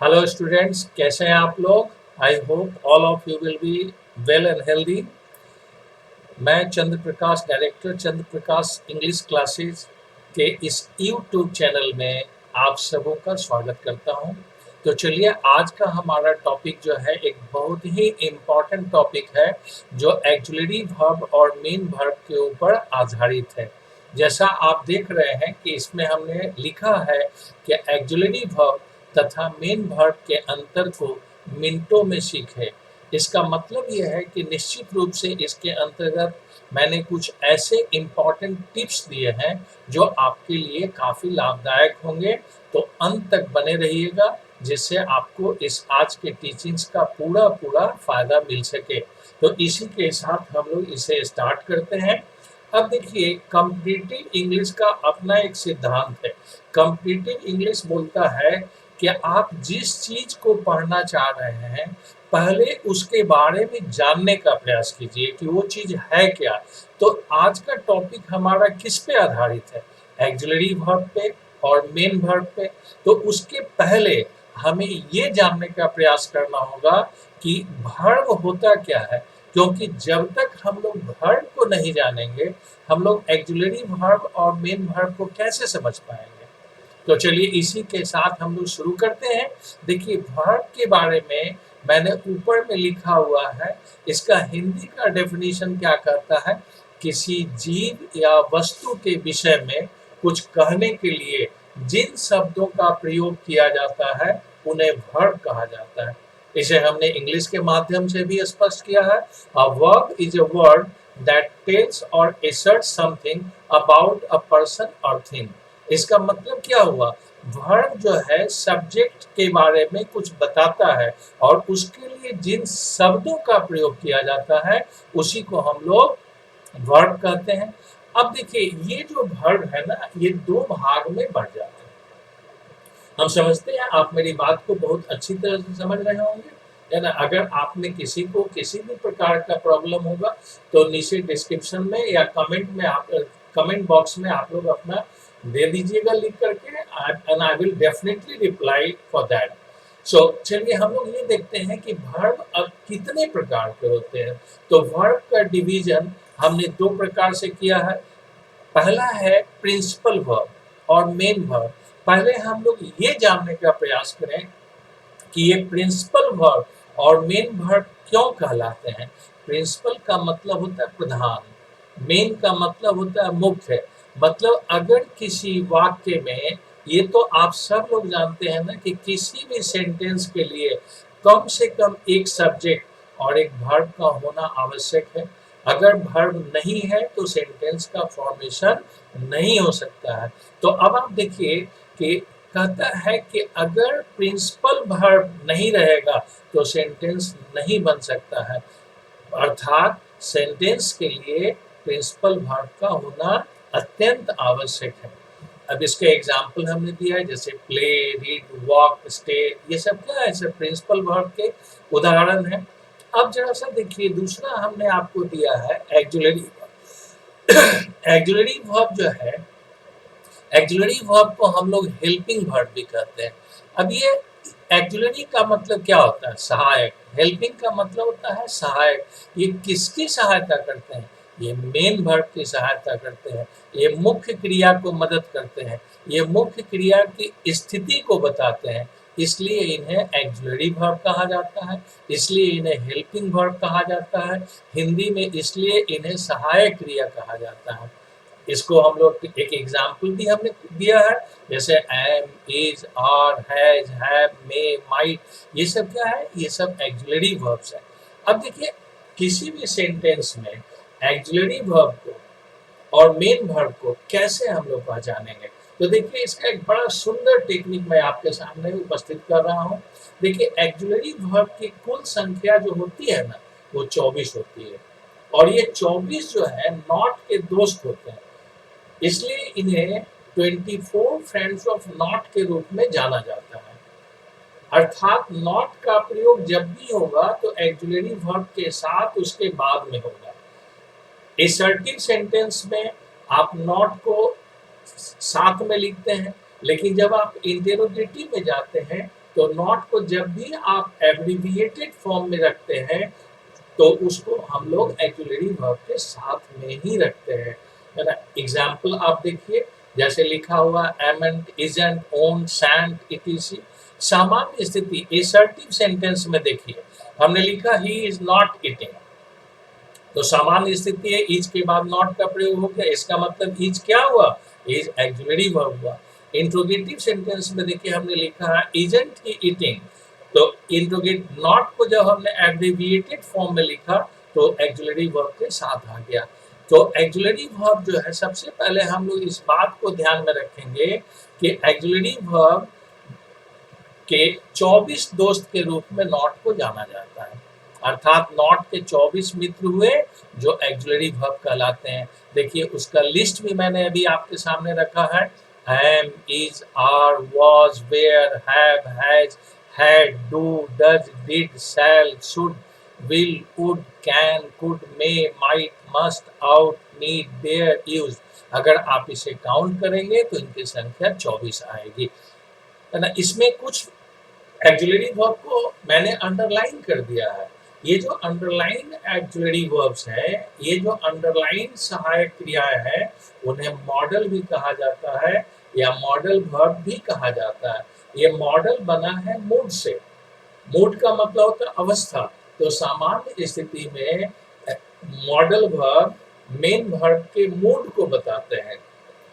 Hello students, कैसे हैं आप लोग? I hope all of you will be well and healthy. मैं चंद्र प्रकाश, डायरेक्टर चंद्र प्रकाश इंग्लिश क्लासेस के इस यूट्यूब चैनल में आप सबों का स्वागत करता हूं। तो चलिए, आज का हमारा टॉपिक जो है एक बहुत ही इम्पॉर्टेंट टॉपिक है, जो एक्जुलरी वर्ब और मेन वर्ब के ऊपर आधारित है। जैसा आप देख रहे हैं कि इसमें हमने लिखा है कि एक्जुलरी वर्ब तथा मेन वर्ब के अंतर को मिनटों में सीखें। इसका मतलब यह है कि निश्चित रूप से इसके अंतर्गत मैंने कुछ ऐसे इम्पॉर्टेंट टिप्स दिए हैं जो आपके लिए काफ़ी लाभदायक होंगे। तो अंत तक बने रहिएगा, जिससे आपको इस आज के टीचिंग्स का पूरा पूरा फ़ायदा मिल सके। तो इसी के साथ हम लोग इसे स्टार्ट करते हैं। अब देखिए, कॉम्पिटिटिव इंग्लिश का अपना एक सिद्धांत है। कॉम्पिटिटिव इंग्लिश बोलता है कि आप जिस चीज़ को पढ़ना चाह रहे हैं, पहले उसके बारे में जानने का प्रयास कीजिए कि वो चीज़ है क्या। तो आज का टॉपिक हमारा किस पे आधारित है? एक्सिलरी वर्ब पे और मेन वर्ब पे। तो उसके पहले हमें ये जानने का प्रयास करना होगा कि वर्ब होता क्या है, क्योंकि जब तक हम लोग वर्ब को नहीं जानेंगे, हम लोग एक्सिलरी वर्ब और मेन वर्ब को कैसे समझ पाएंगे। तो चलिए, इसी के साथ हम लोग शुरू करते हैं। देखिए, वर्ब के बारे में मैंने ऊपर में लिखा हुआ है। इसका हिंदी का डेफिनेशन क्या कहता है? किसी जीव या वस्तु के विषय में कुछ कहने के लिए जिन शब्दों का प्रयोग किया जाता है, उन्हें वर्ब कहा जाता है। इसे हमने इंग्लिश के माध्यम से भी स्पष्ट किया है। A verb is a word that tells और asserts something about a person और थिंग। इसका मतलब क्या हुआ? वर्ब जो है सब्जेक्ट के बारे में कुछ बताता है, और उसके लिए जिन शब्दों का प्रयोग किया जाता है, उसी को हम लोग वर्ब कहते हैं। अब देखिए, ये जो वर्ब है ना, ये दो भाग में बढ़ जाते हैं। हम समझते हैं, आप मेरी बात को बहुत अच्छी तरह से समझ रहे होंगे, है ना? अगर आपने किसी को किसी भी प्रकार का प्रॉब्लम होगा, तो नीचे डिस्क्रिप्शन में या कमेंट बॉक्स में आप लोग अपना दे दीजिएगा लिख करके, and I will definitely reply for that. So चलिए, हम लोग ये देखते हैं कि वर्ब अब कितने प्रकार के होते हैं। तो वर्ब का डिवीजन हमने दो प्रकार से किया है। पहला है प्रिंसिपल वर्ब और मेन वर्ब। पहले हम लोग ये जानने का प्रयास करें कि ये प्रिंसिपल वर्ब और मेन वर्ब क्यों कहलाते हैं। प्रिंसिपल का मतलब होता है प्रधान, मेन का मतलब होता है मुख्य। मतलब अगर किसी वाक्य में, ये तो आप सब लोग जानते हैं ना, कि किसी भी सेंटेंस के लिए कम से कम एक सब्जेक्ट और एक वर्ब का होना आवश्यक है। अगर वर्ब नहीं है तो सेंटेंस का फॉर्मेशन नहीं हो सकता है। तो अब आप देखिए कि कहता है कि अगर प्रिंसिपल वर्ब नहीं रहेगा तो सेंटेंस नहीं बन सकता है। अर्थात सेंटेंस के लिए प्रिंसिपल वर्ब का होना अत्यंत आवश्यक है। अब इसके एग्जाम्पल हमने दिया है, जैसे प्ले, रीड, वॉक, स्टे। ये सब क्या है? सब प्रिंसिपल वर्ब के उदाहरण है। अब जरा सा देखिए, दूसरा हमने आपको दिया है एक्जुलरी वर्ब। एक्जुलरी वर्ब जो है, एक्जुलरी वर्ब को हम लोग हेल्पिंग वर्ब भी कहते हैं। अब ये एक्जुलरी का मतलब क्या होता है? सहायक। हेल्पिंग का मतलब होता है सहायक। ये किसकी सहायता करते हैं? ये मेन वर्ब की सहायता करते हैं। ये मुख्य क्रिया को मदद करते हैं। ये मुख्य क्रिया की स्थिति को बताते हैं। इसलिए इन्हें एक्जुलरी वर्ब कहा जाता है, इसलिए इन्हें हेल्पिंग वर्ब कहा जाता है। हिंदी में इसलिए इन्हें सहायक क्रिया कहा जाता है। इसको हम लोग एक एग्जाम्पल भी हमने दिया है, जैसे am, is, are, has, have, may, might. ये सब क्या है? ये सब एक्सिलरी वर्ब्स है। अब देखिए, किसी भी सेंटेंस में एक्सिलरी वर्ब को और मेन वर्ब को कैसे हम लोग पहचानेंगे। तो देखिए, इसका एक बड़ा सुंदर टेक्निक मैं आपके सामने उपस्थित कर रहा हूँ। देखिए, एक्सिलरी वर्ब की कुल संख्या जो होती है ना, वो 24 होती है। और ये 24 जो है नॉट के दोस्त होते हैं, इसलिए इन्हें 24 फ्रेंड्स ऑफ नॉट के रूप में जाना जाता है। अर्थात नॉट का प्रयोग जब भी होगा तो एक्सिलरी वर्ब के साथ उसके बाद में होगा। असर्टिव सेंटेंस में आप नॉट को साथ में लिखते हैं, लेकिन जब आप इंटेरोगेटिव में जाते हैं तो नॉट को जब भी आप एब्रिविएटेड फॉर्म में रखते हैं तो उसको हम लोग एक्सिलरी वर्ब के साथ में ही रखते हैं, है ना। एग्जाम्पल आप देखिए, जैसे लिखा हुआ एमेंट, इजंट, ओन, सैंट, इटीसी। सामान्य स्थिति असर्टिव सेंटेंस में देखिए, हमने लिखा ही इज नॉट ईटिंग, तो सामान्य स्थिति है, इज के बाद नॉट का प्रयोग हो गया, इसका मतलब इज क्या हुआ, इज एक्सिलरी वर्ब हुआ। इंट्रोगेटिव सेंटेंस में देखिए हमने लिखा है इजंट ही ईटिंग, तो इंट्रोगेट नॉट को जब हमने एब्रिविएटेड फॉर्म में लिखा तो एक्सिलरी वर्ब के साथ आ गया। तो एक्सिलरी वर्ब जो है, सबसे पहले हम लोग इस बात को ध्यान में रखेंगे कि एक्सिलरी वर्ब के 24 दोस्त के रूप में नॉट को जाना जाता है, अर्थात नॉट के 24 मित्र हुए जो एक्सिलरी वर्ब कहलाते हैं। देखिए उसका लिस्ट भी मैंने अभी आपके सामने रखा है, am, is, are, was, were, have, has, had, do, does, did, shall, should, will, would, can, could, may, might, must, out, need, dare, use। अगर आप इसे काउंट करेंगे तो इनकी संख्या 24 आएगी, है ना। इसमें कुछ एक्सिलरी वर्ब को मैंने अंडरलाइन कर दिया है। ये जो अंडरलाइन एक्सिलरी वर्ब्स हैं, ये जो अंडरलाइन सहायक क्रियाएं हैं, उन्हें मॉडल भी कहा जाता है या मॉडल वर्ब भी कहा जाता है। ये मॉडल बना है मूड से। मूड का मतलब होता है अवस्था, तो सामान्य स्थिति में मॉडल वर्ब मेन वर्ब के मूड को बताते हैं।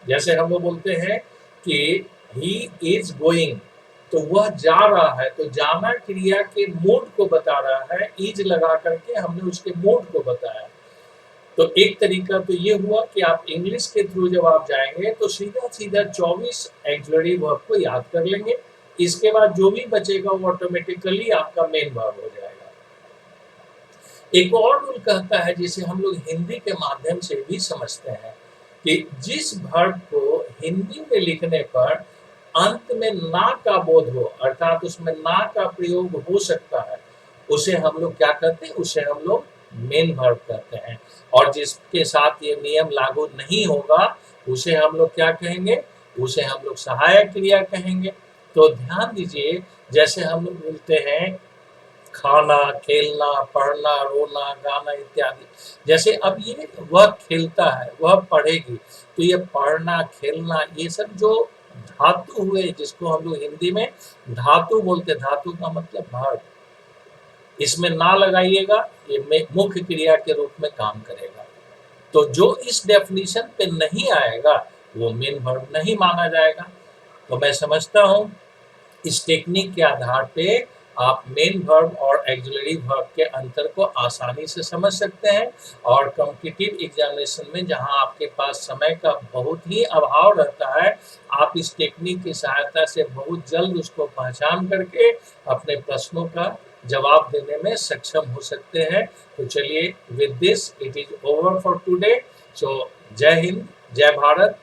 जैसे हम लोग बोलते हैं कि ही इज गोइंग, तो वह जा रहा है, तो जाना क्रिया के मूड को बता रहा है, इज लगा करके हमने उसके मूड को बताया। तो एक तरीका तो ये हुआ कि आप इंग्लिश के थ्रू जब आप जाएंगे तो सीधा सीधा 24 एक्सिलरी वर्ब को याद कर लेंगे, इसके बाद जो भी बचेगा वो ऑटोमेटिकली आपका मेन वर्ब हो जाएगा। एक और रूल कहता है जिसे हम लोग हिंदी के माध्यम से भी समझते हैं कि जिस वर्ब को हिंदी में लिखने पर अंत में ना का बोध हो, अर्थात उसमें ना का प्रयोग हो सकता है, उसे हम लोग क्या कहते हैं, उसे हम लोग मेन वर्ब कहते हैं। और जिसके साथ ये नियम लागू नहीं होगा उसे हम लोग क्या कहेंगे, उसे हम लोग सहायक क्रिया कहेंगे। तो ध्यान दीजिए, जैसे हम लोग बोलते हैं खाना, खेलना, पढ़ना, रोना, गाना इत्यादि। जैसे अब ये वह खेलता है, वह पढ़ेगी, तो ये पढ़ना, खेलना, ये सब जो धातु हुए, जिसको हम लोग हिंदी में धातु बोलते, धातु का मतलब वर्ब, इसमें ना लगाइएगा, ये मुख्य क्रिया के रूप में काम करेगा। तो जो इस डेफिनेशन पे नहीं आएगा वो मेन वर्ब नहीं माना जाएगा। तो मैं समझता हूँ इस टेक्निक के आधार पे आप मेन वर्ब और एक्सिलरी वर्ब के अंतर को आसानी से समझ सकते हैं, और कॉम्पिटिटिव एग्जामिनेशन में जहां आपके पास समय का बहुत ही अभाव रहता है, आप इस टेक्निक की सहायता से बहुत जल्द उसको पहचान करके अपने प्रश्नों का जवाब देने में सक्षम हो सकते हैं। तो चलिए, with this it is over for today. So जय हिंद, जय भारत।